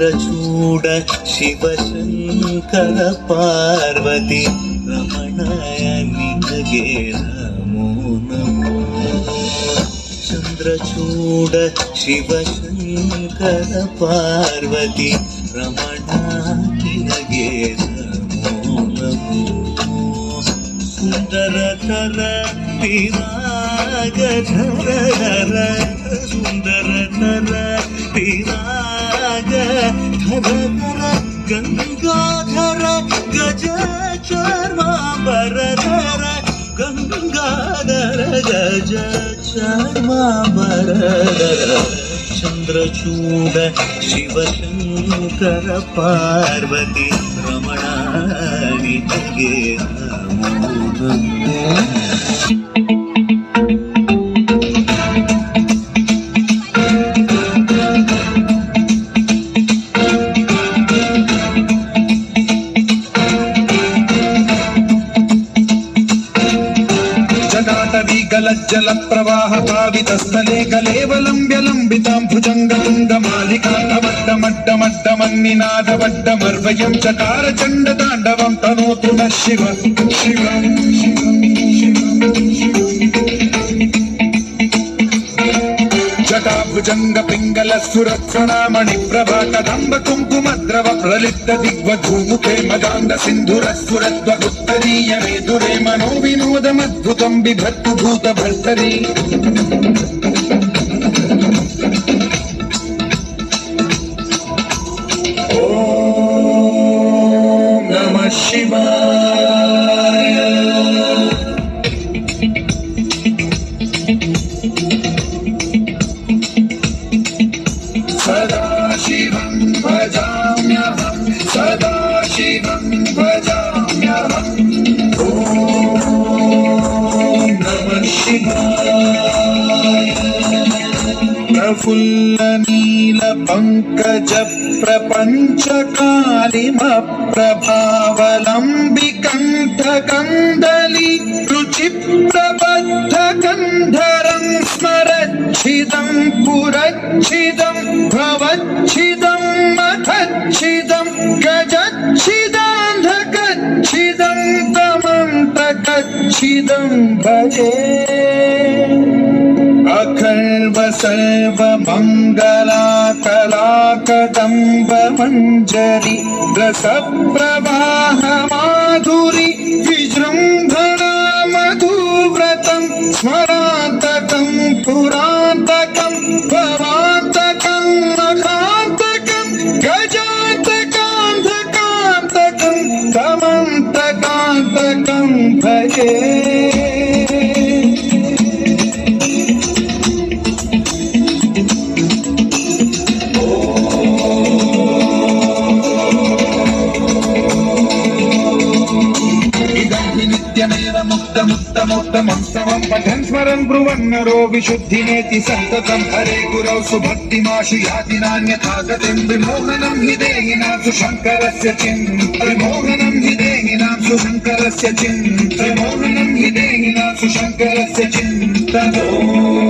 ಚಂದ್ರಚೂಡ ಶಿವಶಂಕರ ಪಾರ್ವತಿ ರಮಣಯ ನಿನಗೆ ನಮೋ ನಮೋ. ಚಂದ್ರಚೂಡ ಶಿವಶಂಕರ ಪಾರ್ವತಿ ರಮಣ ನಿನಗೆ ನಮೋ ನಮೋ. ಸುಂದರತರ ಪಿರಾಗಧರ ಸುಂದರತರ ಪಿರಾಗಧರ ಗಂಗಾಧರ ಗಜ ಚರ್ಮಾಂಬರಧರ ಗಂಗಾಧರ ಗಜ ಚರ್ಮಾಂಬರಧರ. ಚಂದ್ರಚೂಡ ಶಿವಶಂಕರ ಪಾರ್ವತಿ ರಮಣ ನಿನಗೆ ನಮೋ ನಮೋ. जल प्रवाह पावित स्थले कलेवलंब्य लंबितां भुजंग तुंग मालिका मड्डमन्निनाद वड्डमर्वयं चकार चंड तांडवं तनोतु न शिव शिव. जटाभुजंग पिंगल सुरक्षणामणि प्रभा कदंब कुंकुमद्रव प्रलिप्त दिग्वधूमुखे मदांग सिंधुरस्फुरद्वगुत्तरीय मेधुरे मनो विनोदमद्भुतं बिभर्तु भूत भर्तरी. ओम नमः शिवाय. सदाशिवं भजाम्यहं सदाशिवं भजाम्यहम्. ॐ नमः शिवाय. प्रफुल्ल नील पंकज प्रपंच कालिम प्रभावलंबि कंठ कंदली रुचि प्रबद्ध कंधरं स्मरच्छिदं पुरच्छिदं भवच्छिदं मखच्छिदं गजच्छिदान्धकच्छिदं तमन्तकच्छिदं भजे. अखर्व सर्व मंगला कला कदंब मंजरी रस प्रवाह माधुरी विजृंभणा मधुव्रतं स्मरान्तकं पुरान्तकं भवान्तकं मखान्तकं गजान्तकान्धकान्तकं तमन्तकान्तकं भजे. मुक्तमुत्तमोत्तमं पठन् स्मरन् ब्रुवन्नरो विशुद्धिमेति सन्ततं हरे गुरौ सुभक्तिमाशु याति नान्यथा गतिं. विमोहनं हि देहिनां सुशङ्करस्य विमोहनं हि देहिनां सुशङ्करस्य विमोहनं हि देहिनां सुशङ्करस्य चिन्तनम्.